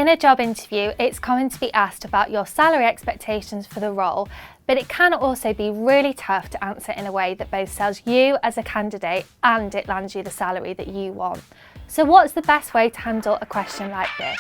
In a job interview, it's common to be asked about your salary expectations for the role, but it can also be really tough to answer in a way that both sells you as a candidate and it lands you the salary that you want. So what's the best way to handle a question like this?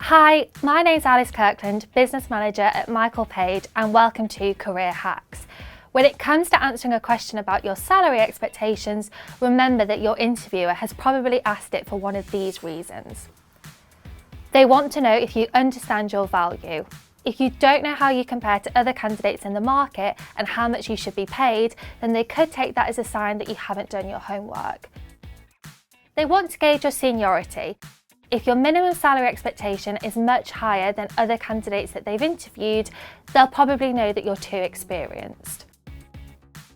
Hi, my name's Alice Kirkland, Business Manager at Michael Page, and welcome to Career Hacks. When it comes to answering a question about your salary expectations, remember that your interviewer has probably asked it for one of these reasons. They want to know if you understand your value. If you don't know how you compare to other candidates in the market and how much you should be paid, then they could take that as a sign that you haven't done your homework. They want to gauge your seniority. If your minimum salary expectation is much higher than other candidates that they've interviewed, they'll probably know that you're too experienced.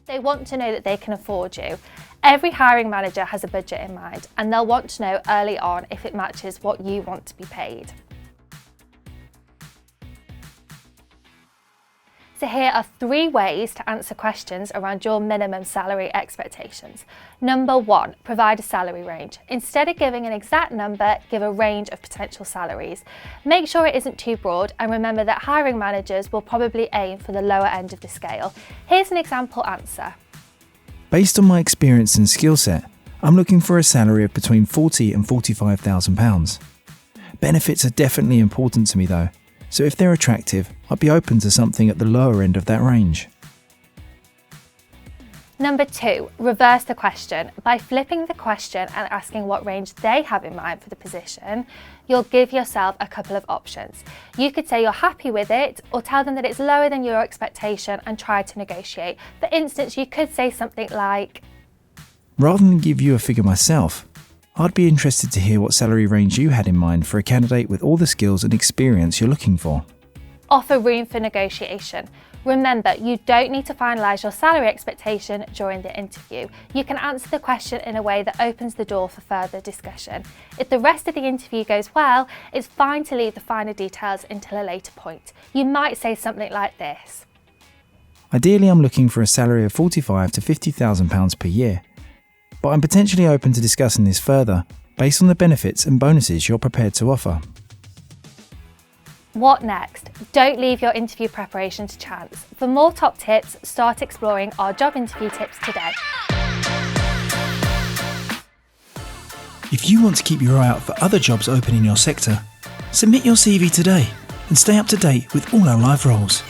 They want to know that they can afford you. Every hiring manager has a budget in mind, and they'll want to know early on if it matches what you want to be paid. So here are 3 ways to answer questions around your minimum salary expectations. Number 1, provide a salary range. Instead of giving an exact number, give a range of potential salaries. Make sure it isn't too broad, and remember that hiring managers will probably aim for the lower end of the scale. Here's an example answer. Based on my experience and skill set, I'm looking for a salary of between £40,000 and £45,000. Benefits are definitely important to me though. So if they're attractive, I'd be open to something at the lower end of that range. Number 2, reverse the question. By flipping the question and asking what range they have in mind for the position, you'll give yourself a couple of options. You could say you're happy with it, or tell them that it's lower than your expectation and try to negotiate. For instance, you could say something like, rather than give you a figure myself, I'd be interested to hear what salary range you had in mind for a candidate with all the skills and experience you're looking for. Offer room for negotiation. Remember, you don't need to finalise your salary expectation during the interview. You can answer the question in a way that opens the door for further discussion. If the rest of the interview goes well, it's fine to leave the finer details until a later point. You might say something like this. Ideally, I'm looking for a salary of £45,000 to £50,000 per year. But I'm potentially open to discussing this further based on the benefits and bonuses you're prepared to offer. What next? Don't leave your interview preparation to chance. For more top tips, start exploring our job interview tips today. If you want to keep your eye out for other jobs open in your sector, submit your CV today and stay up to date with all our live roles.